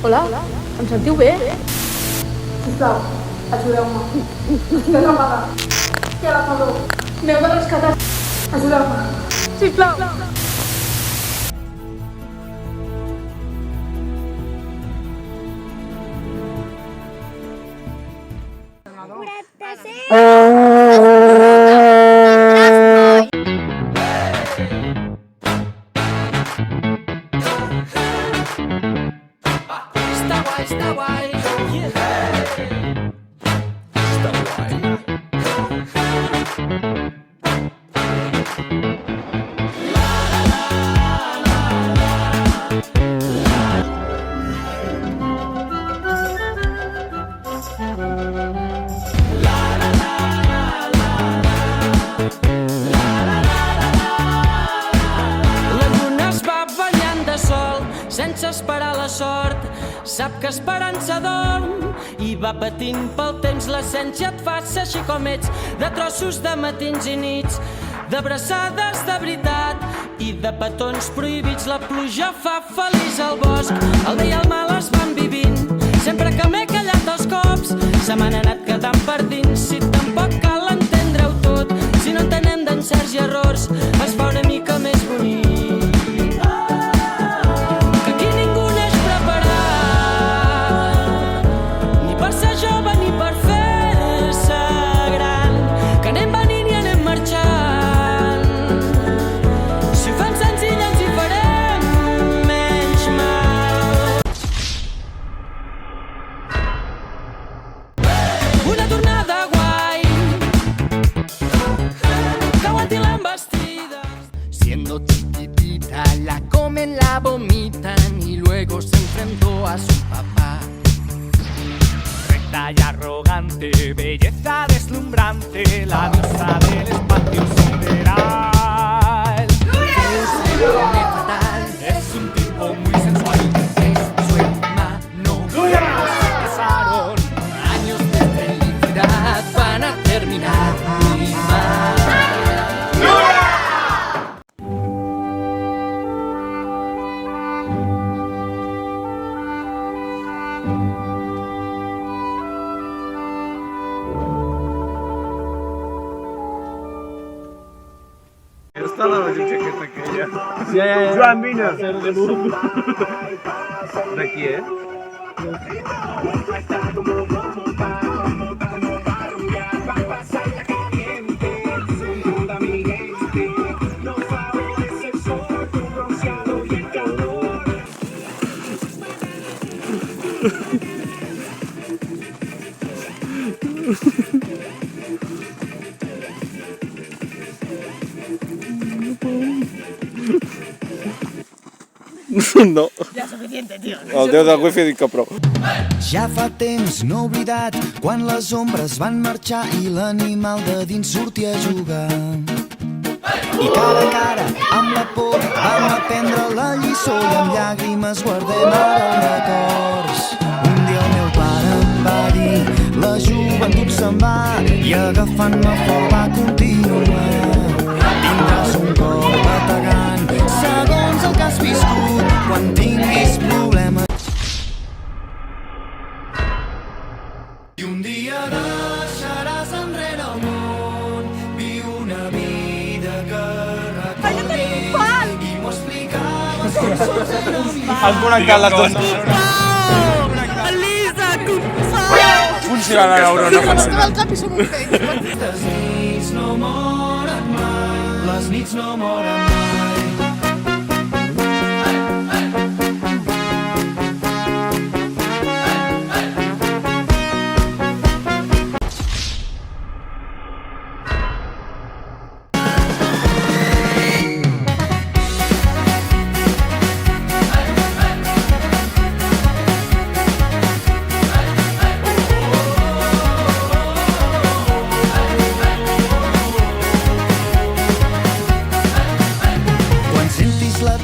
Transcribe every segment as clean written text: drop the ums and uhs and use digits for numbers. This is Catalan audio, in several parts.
Hola, em sentiu bé? Sisplau, ajudeu-me. Estic atrapada. Què la fa dur? M'heu de rescatar. Ajudeu-me. Sisplau. Està guai, Està guai. La lluna es va banyant de sol sense esperar la sort. Sap que esperança dorm i va patint pel temps. L'essència et fa ser així com ets, de trossos de matins i nits, d'abraçades de veritat i de petons prohibits. La pluja fa feliç al bosc, el bé i el mal es van vivint. Sempre que m'he callat els cops se m'han anat quedant per dins. Si tampoc cal entendre-ho tot, si no entenem d'encerts i errors, es fa una mica més bonic. Jove ni per fer-se gran, que anem venint i anem marxant. Si ho fem senzill ens hi farem menys mal. Una tornada guai que aguanti l'embestida. Siendo chiquitita la comen, la vomitan y luego se enfrentó a su papá. Y arrogante, belleza deslumbrante, la diosa del espacio sideral. Fatal, es un tipo muy sensual, es su hermano. Se casaron, años de felicidad van a terminar muy mal. Està la mateixa jaqueta que ella. Ja. Joan, vine. De qui és? No. Ja és suficiente, tio. El déu del wifi dic que prou. Ja fa temps, no oblidat, quan les ombres van marxar i l'animal de dins sortia a jugar. I cara a cara, amb la por, vam aprendre la lliçó i amb llàgrimes guardem ara els records. Un dia el meu pare em va dir, la joventut se'n va i agafant-me fort va continuar. Tindràs un cor bategant, segons el que has viscut, quan tinguis problemes. I un dia deixaràs enrere el món, viu una vida que recordis, i m'ho explicaves com sols era un Has connectat les dues. Elisa, company! Funciona la neurona fàcil. El cap i som un peix. Les nits no moren mai, les nits no moren mai.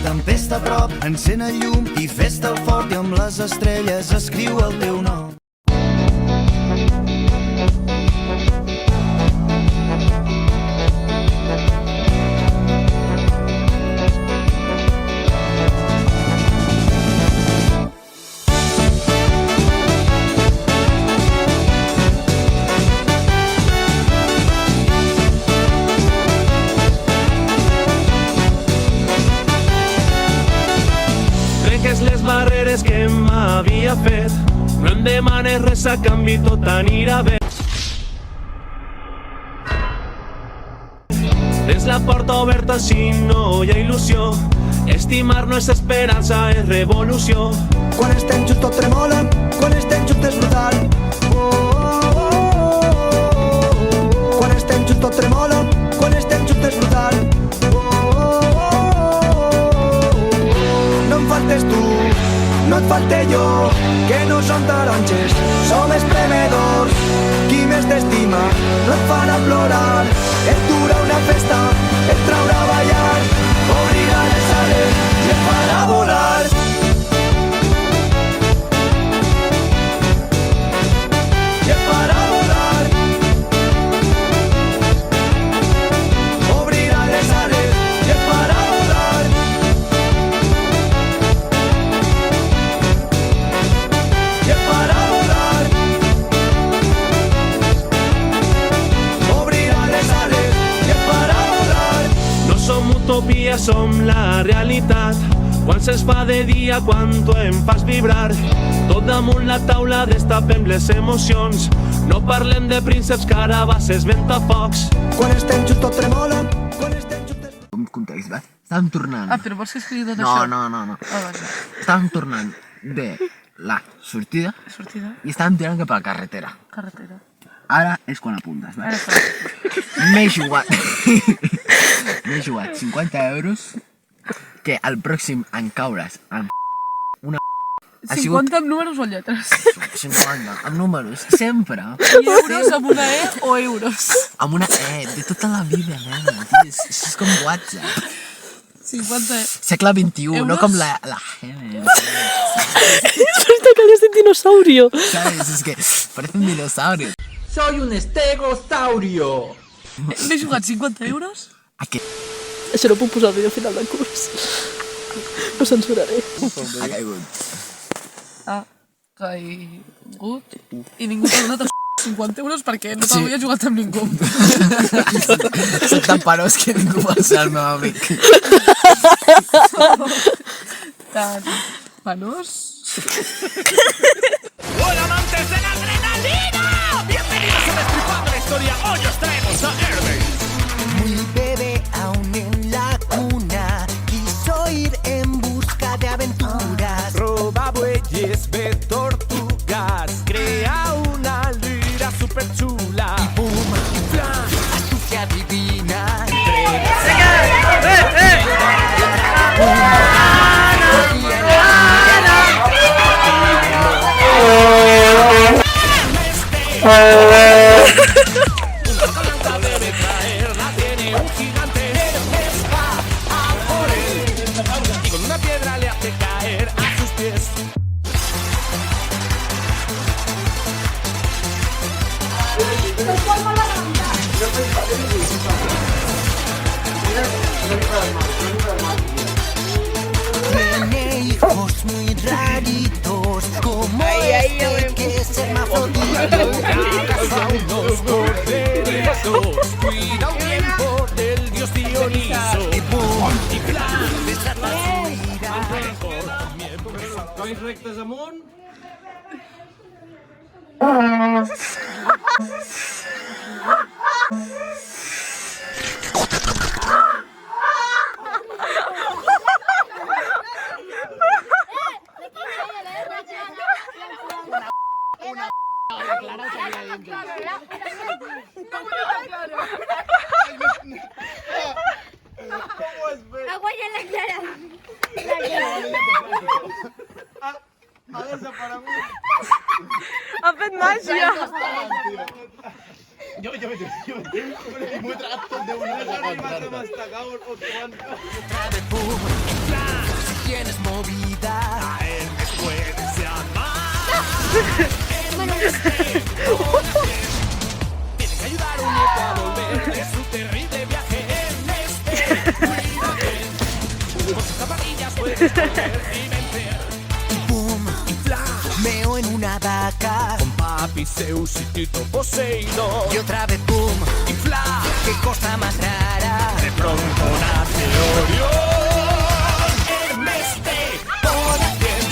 Tempesta a prop, encén el llum i fes-te el fort i amb les estrelles escriu el teu nom. creus que m'havia fet? No em demanes res a canvi, tot anirà bé. Tens la porta oberta si no hi ha il·lusió. Estimar no és esperança, és revolució. Quan estem junts tot tremola, quan estem junts és brutal. Quan estem junts tot tremola, quan estem junts és brutal. No em faltes tu, no et falte jo, que no som taronges, som espremedors. Qui més t'estima no et farà plorar, et durà una festa, et traurà a ballar, obrirà les ales i et farà volar. I et farà volar. Obrirà les ales i et farà volar. I et farà volar. Obrirà les ales i et farà volar. No som utopia, som la realitat. Quan se'ns fa de dia, quan tu em fas vibrar. Tot damunt la taula destapem les emocions. No parlem de prínceps, carabasses, ventafocs. Quan estem junts tot tremola, quan estem junts... Un context, va? Estàvem tornant... Ah, però vols que escrigui tot això? No. Ah, vaja. Estàvem tornant de la sortida Sortida, i estàvem tirant cap a la carretera. carretera. Ara és quan apuntes, va? Ara està. M'he jugat 50 euros que al pròxim en caures amb una... Ha 50 amb números o lletres? 50 amb números, sempre. I euros amb una E o euros? Amb una E, de tota la vida, nena. Tio, és com WhatsApp. 50 E. Segle XXI, no ¿Euros? com la Gene. Es verdad que eres un dinosaurio. ¿Sabes? Es que parece un dinosaurio. Soy un estegosaurio. M'he jugat 50 euros? ¿A qué? Això no ho puc posar al vídeo final del curs. Ho censuraré. Ha caigut. Ha caigut. I ningú t'ha donat els 50 euros perquè no t'havia jugat amb ningú. Soc tan penós que ningú vol ser el meu amic. Tan penós. ¡Hola, amantes de la adrenalina! ¡Bienvenidos a Destripando la Historia! Hoy os traemos a Airbase. Muy bebé aún en la cuna, quiso ir en busca de aventuras. Roba bueyes, ve tortugas, crea una lira super chula. Y boom, plan, astucia divina. Una palanca debe traerla, tiene un gigante. Hermes va a por él y con una piedra le hace caer a sus pies. Tiene hijos muy raritos, como este que es hermafrodito. Caza unos corderitos, cuida un tiempo del dios Dioniso. Y boom, Y plan, desata su ira. ¿vais rectes amunt? Agua ya en la clara. Ha fet màgia. Otra vez boom, si tienes movida. A Hermes puedes llamar. Tiene que ayudar a un nieto a volver de su terrible viaje en este. Cuídate, con sus zapatillas puedes correr y vencer. Y boom, meo en una vaca. Con papi Zeus y Tito Poseidón. Y otra vez boom, Infla, qué cosa más rara. de pronto nace Orión. Hermes te pone bien.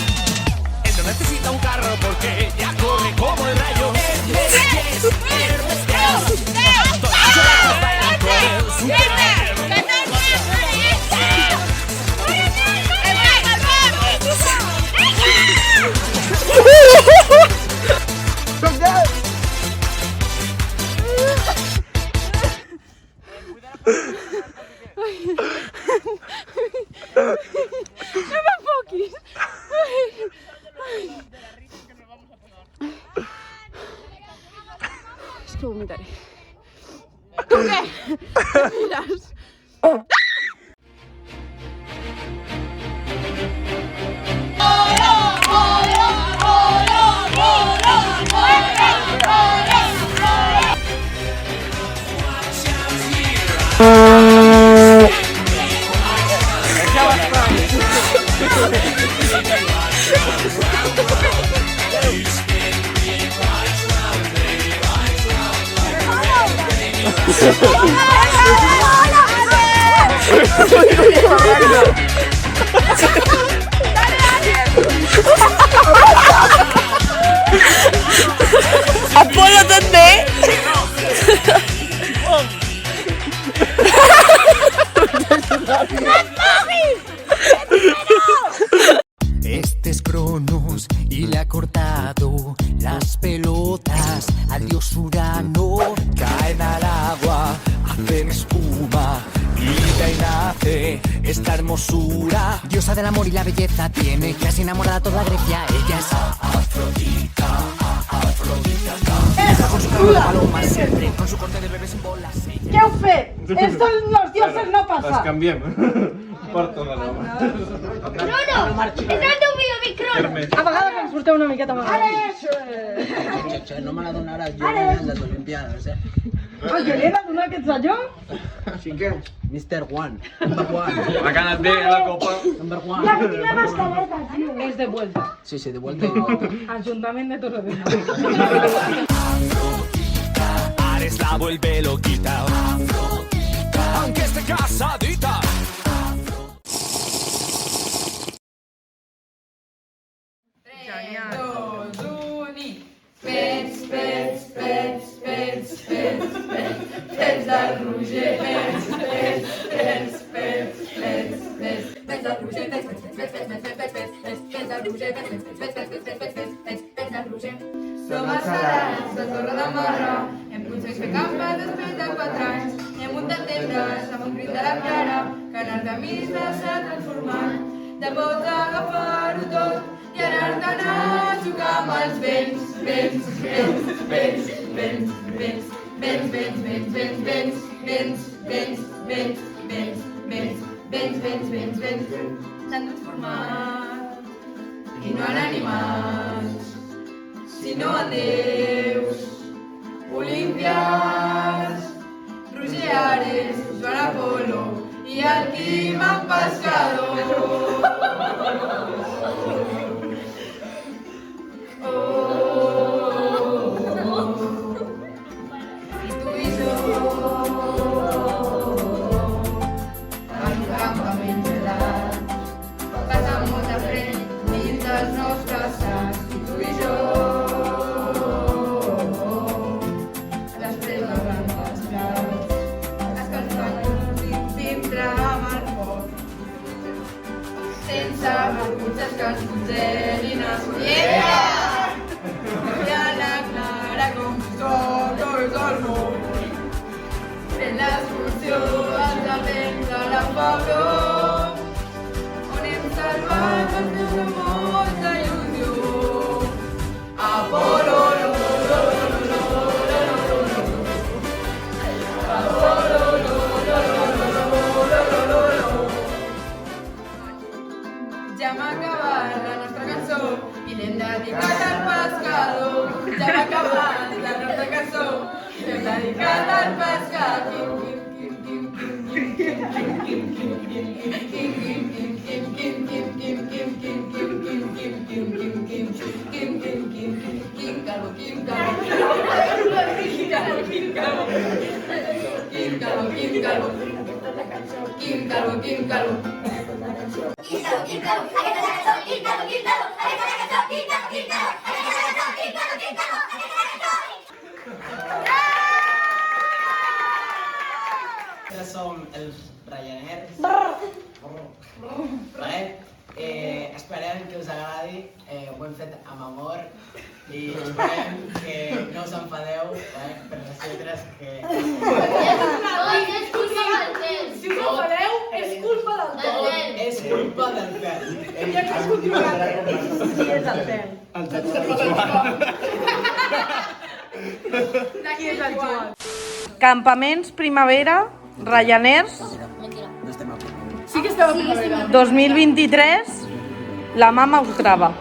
Apolo també! Este es Cronos y le ha cortado las pelotas al dios Urano. Caen al agua, hacen espuma y de ahí nace esta hermosura. Diosa del amor y la belleza, tiene casi enamorada toda Grecia. Ella es Afrodita, Afrodita. Con su cara de paloma siempre, con su corte de bebé sin bolas. Què heu fet? Esto los dioses no Les pasa. canviem. Porto la nova. Bruno, entra tu vídeo, micro. A vegades ens porteu una miqueta malament. No me la donaràs jo en les Olimpiades, Ah, jo li he de donar aquests a jo? Cinquè, Mr. One. Number one. Ha ganat bé la copa. Number one. La que tiene mascareta, tío. És de vuelta. Sí, sí, de vuelta y de vuelta. Ajuntament de Torredemont. Ares la vuelve loquita. Aunque esté casadita. Som els salats de Torre de Marra, hem aconseguit fer campes després de 4 anys. Hem muntat tendes amb un crit de la Clara, que en artemisme s'ha transformat. De pots agafar-ho tot i anar-te'n a jugar amb els vents. Vents, vents, vents, vents, vents, vents, vents, vents, vents, vents, vents, vents, vents, vents, vents, vents, vents, vents, vents, s'han transformat i no en animals, sinó en déus. Olímpies, Roger Ares, Joan Apolo i el Quim en pescador. I tu i jo en un campament gelat, passant molta fred dins dels nostres sacs. I tu i jo després de plantes plats, escalfant dintre amb el foc, sense recursos que ens congelin els pieds. I a la Clara com tots el món, fent l'excursió als alens de la Febró, on hem salvat els meus amors d'il·lusió. Apolo, ja m'ha acabat la nostra cançó i l'hem dedicat al pescador. Ja m'ha acabat la nostra cançó i l'hem dedicat al pescador. Quim Calvo. Som els Ryanair. Vale? Esperem que us agradi, ho hem fet amb amor i esperem que no us enfadeu per les lletres que... És culpa del temps. Si us enfadeu, és culpa del tot. És culpa del pèl. Ja que es continua sí, és el pèl. Qui és el Joan? Campaments, primavera, Ryanaers, No estem a punt. sí que esteu a primavera. 2023, la mama us grava.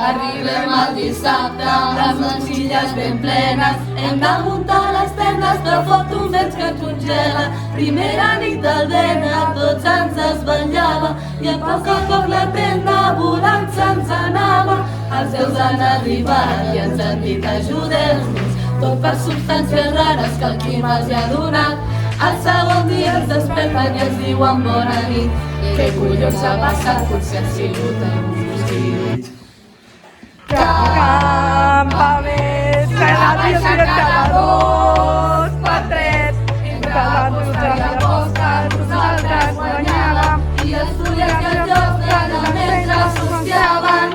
Arribem al dissabte, les motxilles ben plenes, hem de muntar les tendes, però foto més temps que congela. Primera nit del vent a tots ens desvetllava i a poc la tenda volant se'ns anava. Els déus han arribat i ens han dit ajudeu-nos, tot per substàncies rares que el clima els hi ha donat. El segon dia ens desperten i ens diuen bona nit. Què collons ha passat? Potser ha sigut el mosquit. Campaments, que ràdio directe de 2x3, entre l'anus de la costa nosaltres guanyàvem I els fulles i els jocs de la mentre associaven.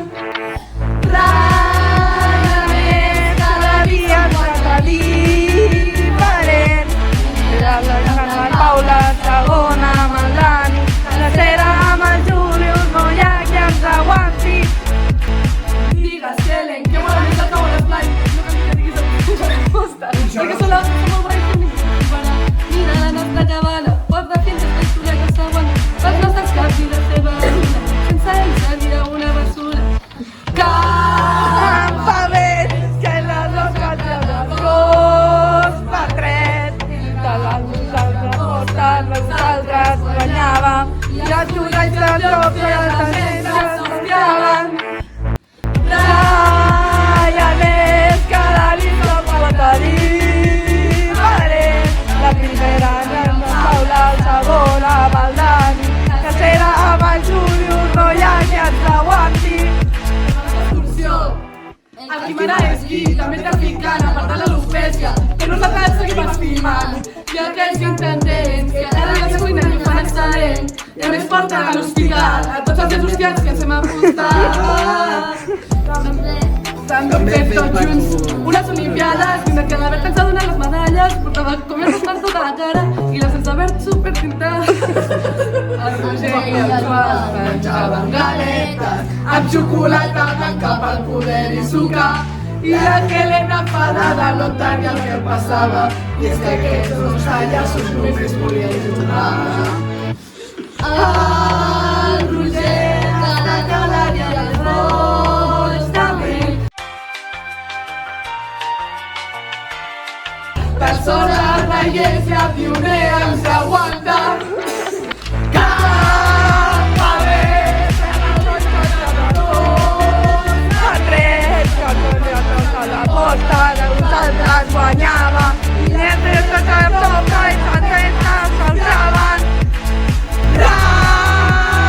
Rarament cada dia ens tracta diferent. Era la Paula, segona amb el Dani, tercera amb el Julius, no hi ha qui ens aguanti. Digues, Helen, que m'ha vist el taula esplai, no cal que diguis el que costa, perquè som molt guai conmigo. Mira la nostra cabana, porta fins a la història que s'aguanta, els nostres caps i la seva runa, sense ells anirà una basura. Campaments, que en les nostres llaves 2x3, de les nosaltres portes, nosaltres guanyàvem, i els jurats dels jocs i els talents que s'enviaven. Ryaners, cada nit no pot diferent. La primera amb el Paula, el segon amb el Dani, la tercera amb el Julius, no hi ha qui ens aguanti. El Guimarà és qui, també traficant, a part de l'alopècia, que nosaltres seguim estimant. I aquells intendents, que cada dia se cuinen i ho fan excel·lent, i a més porten a l'hospital a tots els denunciats que ens hem apuntat. També hem fet tots junts unes olimpiades, fins que l'Albert ens ha donat les medalles, portava com el per tota la cara i les ens ha verd superpintades. El Roger i el Joan menjaven galetes amb xocolata blanca per poder-hi sucar, i la Helena enfadada no entenia el que passava, i és que aquests dos pallassos només volien jugar. El Roger, la Calària i el Roig també. Per sort la Iglesia pionera ens aguanta. Campaments, que la nostra la posta de nosaltres guanyava, i entre tots els toca i contenta s'alçaven.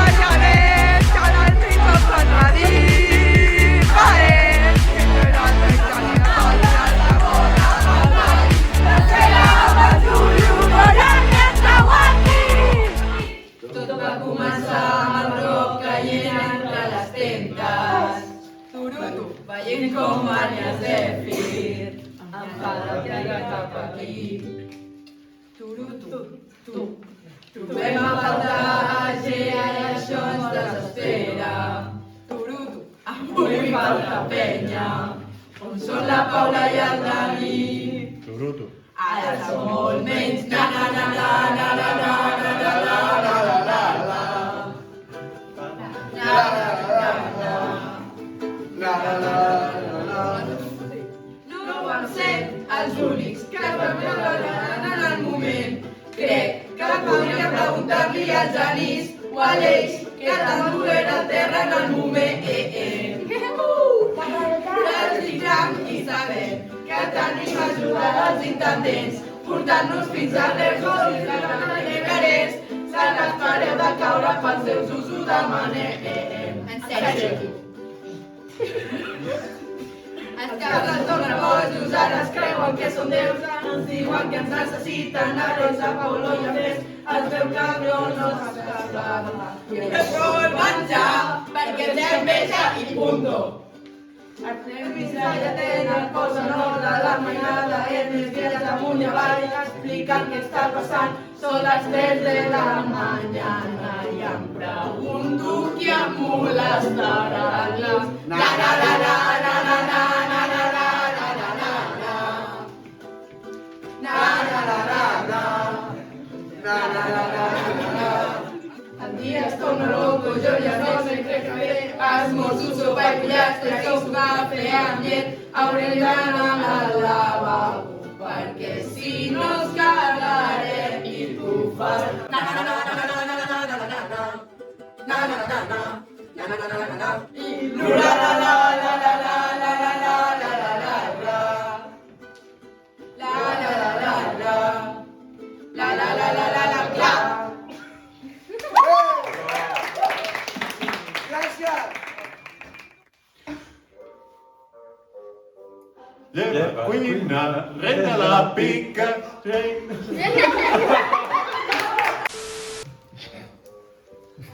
Ryaners, cada nit no pot diferent. Entre l'altre i la Paula, la segona amb el Dani, la tercera amb el Julius, no hi ha qui ens aguanti. Tot va començar amb el roc caient entre les tentes. Turutu, veient com manies de fir, em fa de tirar cap aquí. Turutu, tu, trobem a faltar a Gea i això ens desespera. Turutu, avui falta penya, on són la Paula i el Dani. Turutu, ara som molt menys, na na na na na na na na na na na na na. No vam ser els únics que es van veure en el moment. Crec que podria preguntar-li al Genís o a l'Eix que tan dur era el terra en el moment. Desitjam i sabem que tenim ajuda dels intendents, portant-nos fins a Règol i la negarers. Se n'espereu de caure pels seus usos de manem. En sèrio. Els cables donen bojos, ara es creuen que són déus, ens diuen que ens necessiten, a Reis, a Paulo i a Fes, els veu cabrons, no s'escapa. I això vol menjar, perquè ens enveja i punto. Els nervis ja tenen, posen ordre, la mainada, és més dies amunt i avall, expliquen què està passant, són les 3 de la mañana i em pregunto qui em molestarà. Na na na na na na na na na na na na na na na na. El dia es torna loco, jo ja no sé què fer, els Mossos sopa i pillats, que us va fer amb llet, haurem d'anar al lavabo, perquè si no es carga Lleva cuina, reina la pica,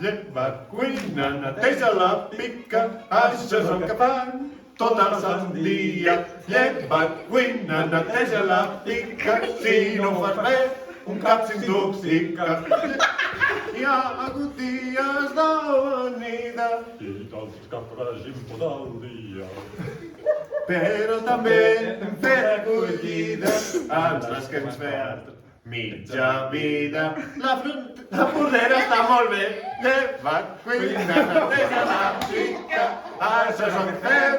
Lleva cuina, neteja la pica, això és el que fan tot el sant dia. Lleva cuina, neteja la pica, si no ho fas bé, un cap s'intoxica. Hi ha hagut dies d'amanida i d'altres cap règim tot el dia. Però també hem fet recollides altres que ens feien mitja vida. La bordera està molt bé, lleva cuina, neteja la pica, això és el que fem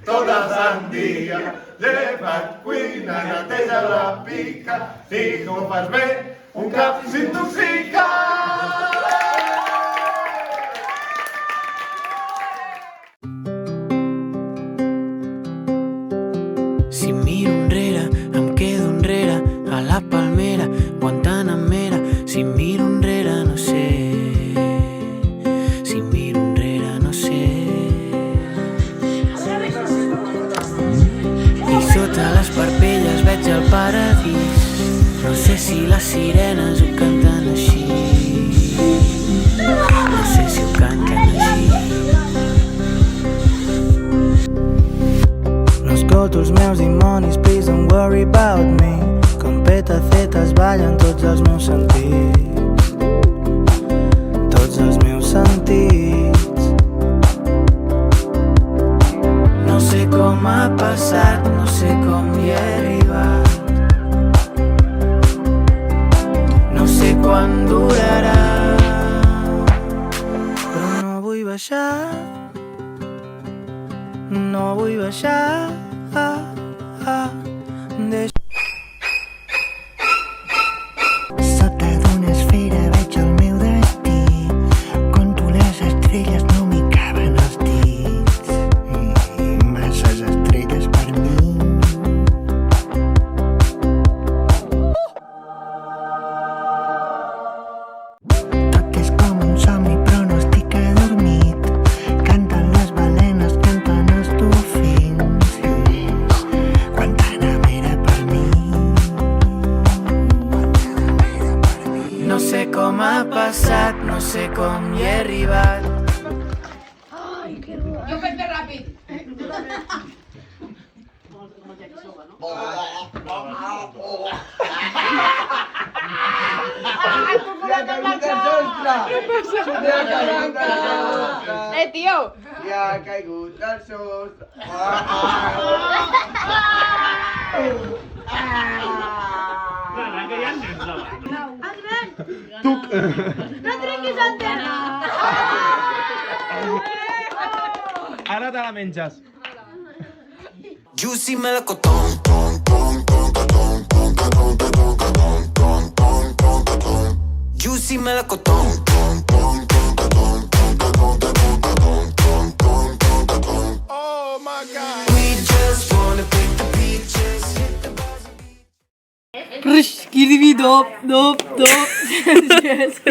tot el sant dia. Lleva cuina, neteja la pica, i com ho fas bé, un cap s'intoxica. Si miro enrere, em quedo enrere, a la palmera, Guantanamera. Si miro enrere, no sé. Si miro enrere, no sé. I sota les parpelles veig el paradís. No sé si les sirenes ho canten així. No sé si ho canten així. Escolto els meus dimonis, please don't worry about me. Com petacetes ballen tots els meus sentits. Tots els meus sentits. No sé com ha passat, no sé com hi he arribat. No sé quan durarà, però no vull baixar. No vull baixar. Sota d'una esfera veig el meu destí. Conto les estrelles, no m'hi caben els dits. I masses estrelles per mi. Tot és com un somni però no estic adormit. Canten les balenes, canten els dofins. Guantanamera per mi. No sé com ha passat, no sé com hi he arribat. Jo ho faig més ràpid. Tio! Ja ha caigut el sostre. No trenquis el terra! Ara te la menges. Juicy melocotón. Juicy melocotón. Oh my God! We just wanna pick the peaches. Rush, give me dop. Yes.